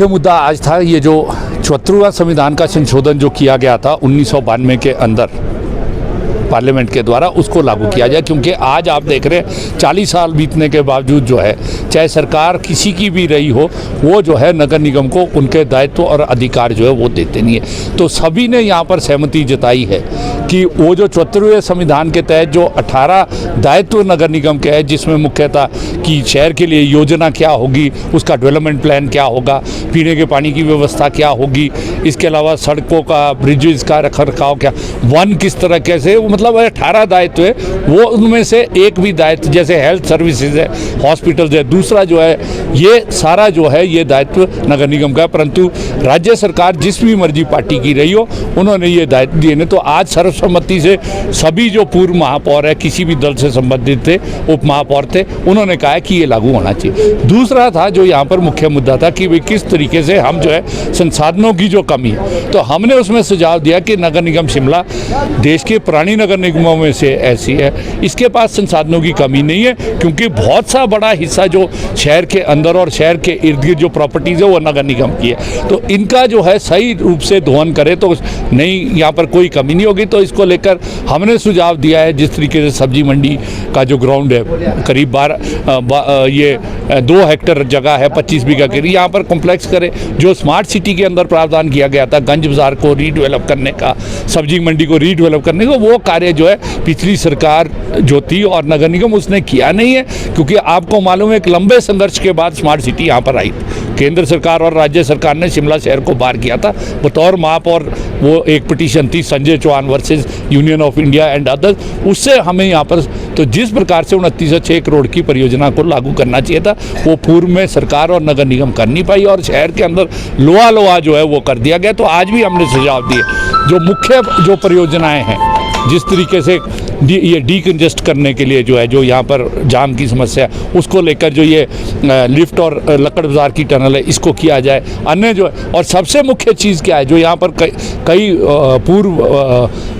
मुख्य मुद्दा आज था ये जो 74वां संविधान का संशोधन जो किया गया था 1992 के अंदर पार्लियामेंट के द्वारा, उसको लागू किया जाए। क्योंकि आज आप देख रहे हैं 40 साल बीतने के बावजूद जो है, चाहे सरकार किसी की भी रही हो, वो जो है नगर निगम को उनके दायित्व और अधिकार जो है वो देते नहीं है। तो सभी ने यहाँ पर सहमति जताई है कि वो जो 74वें संविधान के तहत जो 18 दायित्व नगर निगम के है, जिसमें मुख्यतः कि शहर के लिए योजना क्या होगी, उसका डेवलपमेंट प्लान क्या होगा, पीने के पानी की व्यवस्था क्या होगी, इसके अलावा सड़कों का, ब्रिजेस का रखरखाव क्या, वन किस तरह कैसे, मतलब 18 दायित्व है। वो उनमें से एक भी दायित्व जैसे हेल्थ सर्विसेज है, हॉस्पिटल है, दूसरा जो है ये सारा जो है ये दायित्व नगर निगम का है। परंतु राज्य सरकार जिस भी मर्जी पार्टी की रही हो, उन्होंने ये दायित्व दिए नहीं। तो आज सर्वसम्मति से सभी जो पूर्व महापौर है, किसी भी दल से संबंधित थे, उप महापौर थे, उन्होंने कहा है कि ये लागू होना चाहिए। दूसरा था जो यहाँ पर मुख्य मुद्दा था कि भाई किस तरीके से हम जो है संसाधनों की जो कमी है, तो हमने उसमें सुझाव दिया कि नगर निगम शिमला देश के पुरानी नगर निगमों में से ऐसी है, इसके पास संसाधनों की कमी नहीं है, क्योंकि बहुत सा बड़ा हिस्सा जो शहर के अंदर और शहर के इर्द गिर्द जो प्रॉपर्टीज़ है वो नगर निगम की है। तो इनका जो है सही रूप से दोहन करे तो नहीं, यहाँ पर कोई कमी नहीं होगी। तो इसको लेकर हमने सुझाव दिया है, जिस तरीके से सब्जी मंडी का जो ग्राउंड है करीब 2 हेक्टेयर जगह है, 25 बीघा के, यहाँ पर कॉम्प्लेक्स करे। जो स्मार्ट सिटी के अंदर प्रावधान किया गया था गंज बाजार को रीडेवलप करने का, सब्जी मंडी को रीडेवलप करने का, वो कार्य जो है पिछली सरकार जो थी और नगर निगम उसने किया नहीं है। क्योंकि आपको मालूम है एक लंबे संघर्ष के बाद स्मार्ट सिटी यहाँ पर आई। केंद्र सरकार और राज्य सरकार ने शिमला शहर को बाहर किया था बतौर महापौर। वो एक पिटीशन थी Sanjay Chauhan versus union of India and others, उससे हमें यहाँ पर तो जिस प्रकार से 2906 करोड़ की परियोजना को लागू करना चाहिए था, वो पूर्व में सरकार और नगर निगम कर नहीं पाई और शहर के अंदर लोहा जो है वो कर दिया गया। तो आज भी हमने सुझाव दिए जो मुख्य जो परियोजनाएं हैं, जिस तरीके से ये डीकंजेस्ट करने के लिए जो है, जो यहाँ पर जाम की समस्या उसको लेकर जो ये लिफ्ट और लक्कड़ बाजार की टनल है, इसको किया जाए। अन्य जो है, और सबसे मुख्य चीज़ क्या है जो यहाँ पर कई पूर्व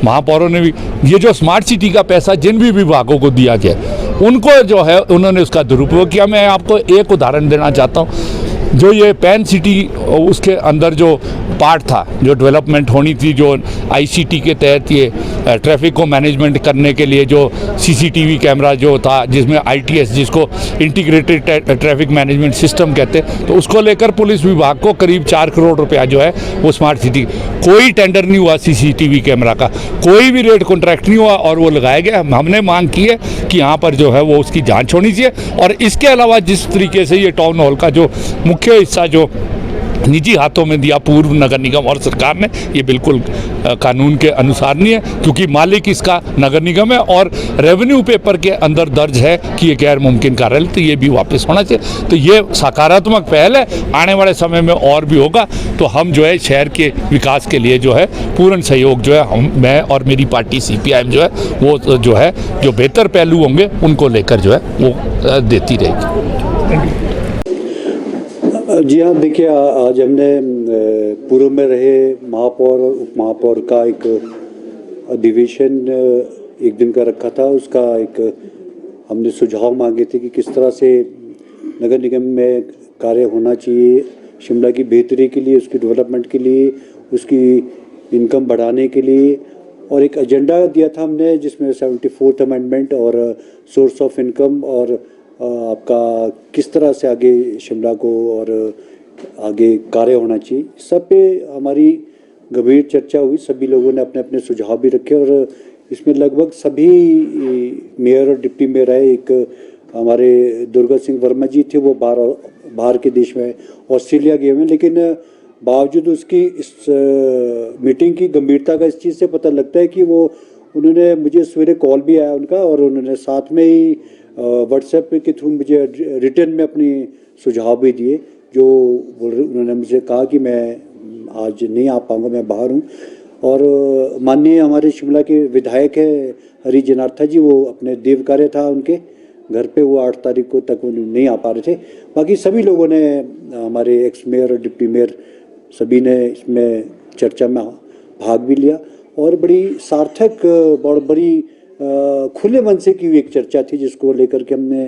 महापौरों ने भी, ये जो स्मार्ट सिटी का पैसा जिन भी विभागों को दिया गया उनको जो है उन्होंने उसका दुरुपयोग किया। मैं आपको एक उदाहरण देना चाहता हूँ। जो ये पैन सिटी उसके अंदर जो पार्ट था, जो डेवलपमेंट होनी थी, जो आईसीटी के तहत ये ट्रैफिक को मैनेजमेंट करने के लिए जो सीसीटीवी कैमरा जो था, जिसमें आईटीएस, जिसको इंटीग्रेटेड ट्रैफिक मैनेजमेंट सिस्टम कहते, तो उसको लेकर पुलिस विभाग को करीब 4 करोड़ रुपया जो है वो स्मार्ट सिटी, कोई टेंडर नहीं हुआ सीसीटीवी कैमरा का, कोई भी रेट कॉन्ट्रैक्ट नहीं हुआ और वो लगाया गया। हमने मांग की है कि यहाँ पर जो है वो उसकी जाँच होनी चाहिए। और इसके अलावा जिस तरीके से ये टाउन हॉल का जो मुख्य हिस्सा जो निजी हाथों में दिया पूर्व नगर निगम और सरकार ने, ये बिल्कुल कानून के अनुसार नहीं है, क्योंकि मालिक इसका नगर निगम है और रेवेन्यू पेपर के अंदर दर्ज है कि ये गैर मुमकिन कार्य है, तो ये भी वापस होना चाहिए। तो ये सकारात्मक पहल है, आने वाले समय में और भी होगा। तो हम जो है शहर के विकास के लिए जो है पूर्ण सहयोग जो है मैं और मेरी पार्टी CPIM जो है वो जो है जो बेहतर पहलू होंगे उनको लेकर जो है वो देती रहेगी। जी हाँ, देखिए आज हमने पूर्व में रहे महापौर और उप महापौर का एक अधिवेशन एक दिन का रखा था। उसका एक हमने सुझाव मांगे थे कि किस तरह से नगर निगम में कार्य होना चाहिए, शिमला की बेहतरी के लिए, उसकी डेवलपमेंट के लिए, उसकी इनकम बढ़ाने के लिए। और एक एजेंडा दिया था हमने जिसमें 74th अमेंडमेंट और सोर्स ऑफ इनकम और आपका किस तरह से आगे शिमला को और आगे कार्य होना चाहिए, सब पे हमारी गंभीर चर्चा हुई। सभी लोगों ने अपने अपने सुझाव भी रखे और इसमें लगभग सभी मेयर और डिप्टी मेयर आए। एक हमारे दुर्गा सिंह वर्मा जी थे, वो बाहर के देश में ऑस्ट्रेलिया गए हुए हैं, लेकिन बावजूद उसकी इस मीटिंग की गंभीरता का इस चीज़ से पता लगता है कि वो उन्होंने मुझे सवेरे कॉल भी आया उनका और उन्होंने साथ में ही व्हाट्सएप के थ्रू मुझे रिटर्न में अपनी सुझाव भी दिए। जो उन्होंने मुझे कहा कि मैं आज नहीं आ पाऊँगा, मैं बाहर हूँ। और माननीय हमारे शिमला के विधायक है हरी जनार्था जी, वो अपने देव कार्य था उनके घर पे, वो 8 तारीख को तक नहीं आ पा रहे थे। बाकी सभी लोगों ने, हमारे एक्स मेयर और डिप्टी मेयर, सभी ने इसमें चर्चा में भाग भी लिया और बड़ी सार्थक और बड़ी खुले मन से की हुई एक चर्चा थी, जिसको लेकर के हमने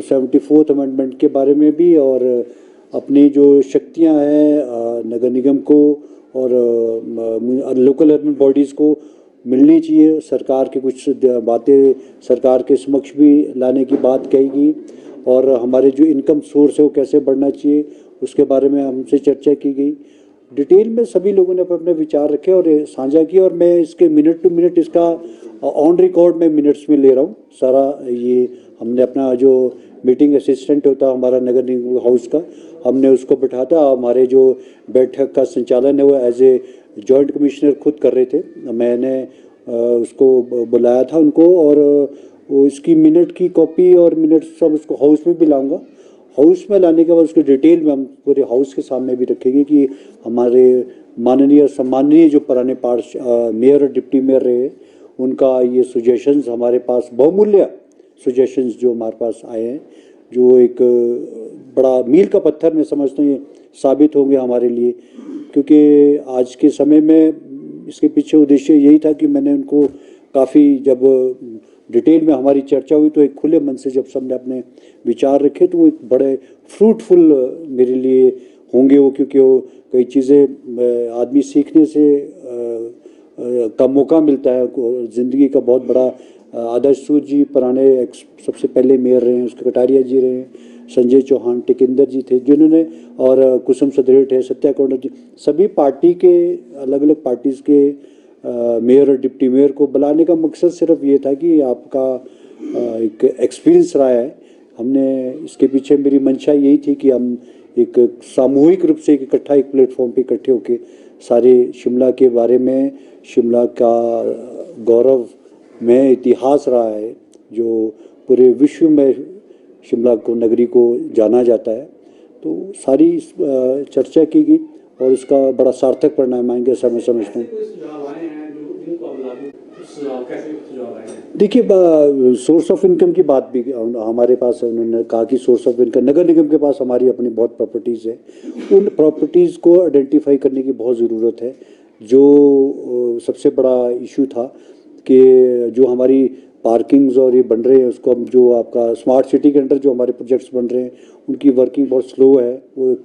74th अमेंडमेंट के बारे में भी और अपनी जो शक्तियां हैं नगर निगम को और लोकल अर्बन बॉडीज़ को मिलनी चाहिए। सरकार की कुछ बातें सरकार के समक्ष भी लाने की बात कही गई और हमारे जो इनकम सोर्स है वो कैसे बढ़ना चाहिए उसके बारे में हमसे चर्चा की गई। डिटेल में सभी लोगों ने अपने विचार रखे और साझा किए और मैं इसके मिनट टू मिनट इसका ऑन रिकॉर्ड में मिनट्स में ले रहा हूँ सारा। ये हमने अपना जो मीटिंग असिस्टेंट होता है हमारा नगर निगम हाउस का, हमने उसको बिठाता। हमारे जो बैठक का संचालन है वो एज ए जॉइंट कमिश्नर खुद कर रहे थे। मैंने उसको बुलाया था उनको और वो इसकी मिनट की कॉपी और मिनट सब उसको हाउस में भी लाऊंगा। हाउस में लाने के बाद उसको डिटेल में हम पूरे हाउस के सामने भी रखेंगे कि हमारे माननीय और सम्माननीय जो पुराने मेयर और डिप्टी मेयर रहे उनका ये सजेशंस हमारे पास बहुमूल्य सजेशंस जो हमारे पास आए हैं, जो एक बड़ा मील का पत्थर मैं समझता हूँ ये साबित होंगे हमारे लिए। क्योंकि आज के समय में इसके पीछे उद्देश्य यही था कि मैंने उनको काफ़ी जब डिटेल में हमारी चर्चा हुई तो एक खुले मन से जब सबने अपने विचार रखे तो वो एक बड़े फ्रूटफुल मेरे लिए होंगे वो, क्योंकि वो कई चीज़ें आदमी सीखने से का मौका मिलता है। ज़िंदगी का बहुत बड़ा आदर्श सूद जी पुराने सबसे पहले मेयर रहे हैं, उसके कटारिया जी रहे हैं, संजय चौहान टिकिंदर जी थे जिन्होंने, और कुसुम सदरेट है, सत्या कौंडल जी, सभी पार्टी के अलग अलग पार्टीज़ के मेयर और डिप्टी मेयर को बुलाने का मकसद सिर्फ ये था कि आपका एक एक्सपीरियंस रहा है। हमने इसके पीछे मेरी मंशा यही थी कि हम एक सामूहिक रूप से इकट्ठा एक प्लेटफॉर्म पे इकट्ठे होके सारे शिमला के बारे में, शिमला का गौरव में इतिहास रहा है जो पूरे विश्व में शिमला को नगरी को जाना जाता है, तो सारी चर्चा की गई और इसका बड़ा सार्थक परिणाम आएंगे ऐसा मैं समझता हूँ। देखिए सोर्स ऑफ इनकम की बात भी हमारे पास है। उन्होंने कहा कि सोर्स ऑफ इनकम नगर निगम के पास हमारी अपनी बहुत प्रॉपर्टीज़ है, उन प्रॉपर्टीज़ को आइडेंटिफाई करने की बहुत ज़रूरत है। जो सबसे बड़ा इशू था कि जो हमारी पार्किंग्स और ये बन रहे हैं उसको हम जो आपका स्मार्ट सिटी के अंडर जो हमारे प्रोजेक्ट्स बन रहे हैं उनकी वर्किंग बहुत स्लो है, वो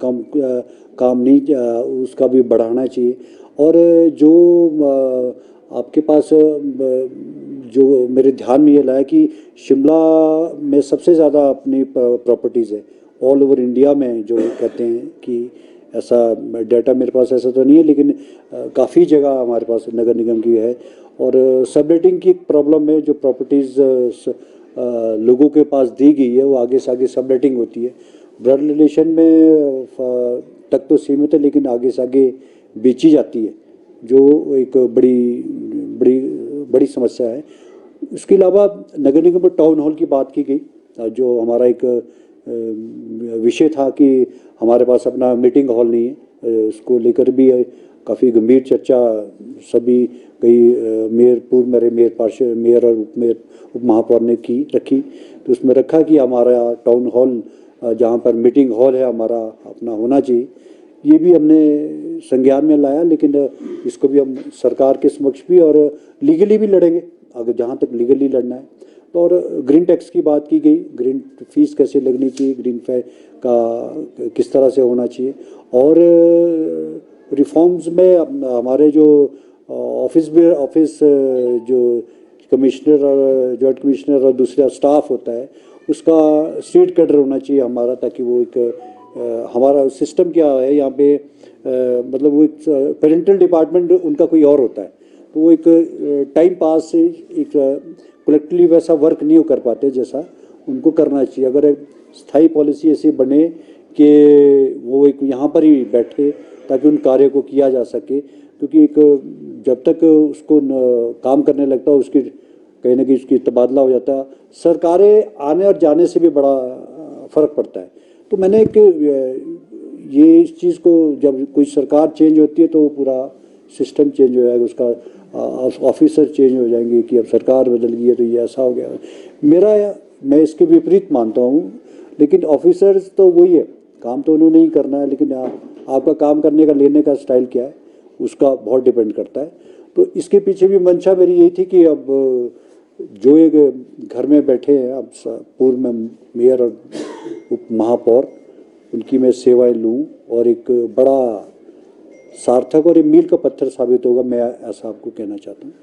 काम नहीं उसका भी बढ़ाना चाहिए। और जो आपके पास जो मेरे ध्यान में ये लाया कि शिमला में सबसे ज़्यादा अपनी प्रॉपर्टीज़ है ऑल ओवर इंडिया में, जो कहते हैं कि ऐसा डाटा मेरे पास ऐसा तो नहीं है लेकिन काफ़ी जगह हमारे पास नगर निगम की है। और सबलेटिंग की एक प्रॉब्लम है, जो प्रॉपर्टीज़ लोगों के पास दी गई है वो आगे से आगे सबलेटिंग होती है। ब्लड रिलेशन में तक तो सीमित है लेकिन आगे से आगे बेची जाती है, जो एक बड़ी समस्या है। इसके अलावा नगर निगम में टाउन हॉल की बात की गई, जो हमारा एक विषय था कि हमारे पास अपना मीटिंग हॉल नहीं है, उसको लेकर भी काफ़ी गंभीर चर्चा सभी कई मेयर, पूर्व मेयर, पार्षद मेयर और उप महापौर ने रखी। तो उसमें रखा कि हमारा टाउन हॉल जहाँ पर मीटिंग हॉल है हमारा अपना होना चाहिए। ये भी हमने संज्ञान में लाया, लेकिन इसको भी हम सरकार के समक्ष भी और लीगली भी लड़ेंगे अगर जहाँ तक लीगली लड़ना है। तो और ग्रीन टैक्स की बात की गई, ग्रीन फीस कैसे लगनी चाहिए, ग्रीन का किस तरह से होना चाहिए, और रिफॉर्म्स में हमारे जो ऑफिस जो कमिश्नर और जॉइंट कमिश्नर और दूसरा स्टाफ होता है उसका स्टेट कैडर होना चाहिए हमारा, ताकि वो एक हमारा सिस्टम क्या है यहाँ पे मतलब वो एक पेरेंटल डिपार्टमेंट उनका कोई और होता है, तो वो एक टाइम पास से एक कलेक्टिवली वैसा वर्क नहीं कर पाते जैसा उनको करना चाहिए। अगर एक स्थायी पॉलिसी ऐसी बने कि वो एक यहाँ पर ही बैठे ताकि उन कार्य को किया जा सके, क्योंकि एक जब तक उसको काम करने लगता है उसकी कहीं ना कहीं उसकी तबादला हो जाता है, सरकारें आने और जाने से भी बड़ा फ़र्क पड़ता है। तो मैंने एक ये इस चीज़ को जब कोई सरकार चेंज होती है तो वो पूरा सिस्टम चेंज हो जाएगा, उसका ऑफिसर चेंज हो जाएंगे कि अब सरकार बदल गई है तो ये ऐसा हो गया। मैं इसके विपरीत मानता हूँ, लेकिन ऑफिसर्स तो वही है, काम तो उन्होंने ही करना है, लेकिन आपका काम करने का लेने का स्टाइल क्या है उसका बहुत डिपेंड करता है। तो इसके पीछे भी मंशा मेरी यही थी कि अब जो एक घर में बैठे हैं अब पूर्व में मेयर और उप महापौर, उनकी मैं सेवाएं लूं और एक बड़ा सार्थक और एक मील का पत्थर साबित होगा, मैं ऐसा आपको कहना चाहता हूँ।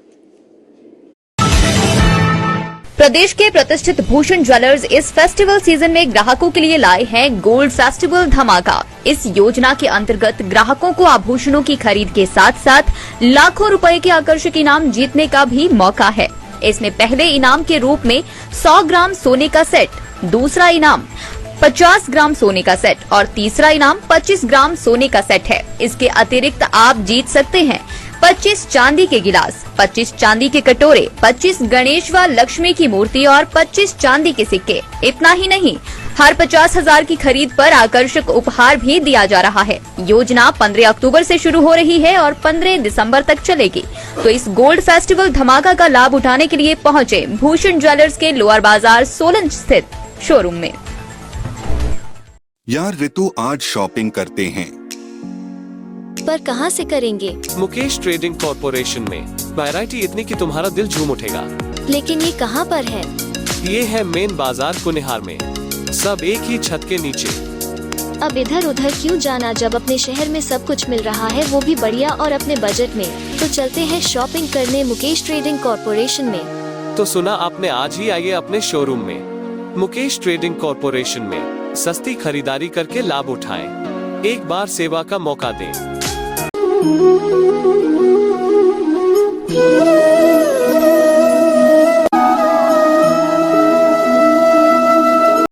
प्रदेश के प्रतिष्ठित भूषण ज्वेलर्स इस फेस्टिवल सीजन में ग्राहकों के लिए लाए हैं गोल्ड फेस्टिवल धमाका। इस योजना के अंतर्गत ग्राहकों को आभूषणों की खरीद के साथ साथ लाखों रुपए के आकर्षक इनाम जीतने का भी मौका है। इसमें पहले इनाम के रूप में 100 ग्राम सोने का सेट, दूसरा इनाम 50 ग्राम सोने का सेट और तीसरा इनाम 25 ग्राम सोने का सेट है। इसके अतिरिक्त आप जीत सकते हैं 25 चांदी के गिलास, 25 चांदी के कटोरे, 25 गणेश व लक्ष्मी की मूर्ति और 25 चांदी के सिक्के। इतना ही नहीं, हर 50,000 की खरीद पर आकर्षक उपहार भी दिया जा रहा है। योजना 15 अक्टूबर से शुरू हो रही है और 15 दिसंबर तक चलेगी। तो इस गोल्ड फेस्टिवल धमाका का लाभ उठाने के लिए पहुंचे भूषण ज्वेलर्स के लोअर बाजार सोलन स्थित शोरूम में। यार ऋतु, आज शॉपिंग करते हैं, पर कहां से करेंगे? मुकेश ट्रेडिंग कॉर्पोरेशन में वैरायटी इतनी कि तुम्हारा दिल झूम उठेगा। लेकिन ये कहां पर है? ये है मेन बाजार कुनिहार में, सब एक ही छत के नीचे। अब इधर उधर क्यों जाना जब अपने शहर में सब कुछ मिल रहा है, वो भी बढ़िया और अपने बजट में। तो चलते हैं शॉपिंग करने मुकेश ट्रेडिंग कॉर्पोरेशन में। तो सुना आपने, आज ही आइए अपने शोरूम में मुकेश ट्रेडिंग कॉर्पोरेशन में सस्ती खरीदारी करके लाभ उठाएं। एक बार सेवा का मौका दें।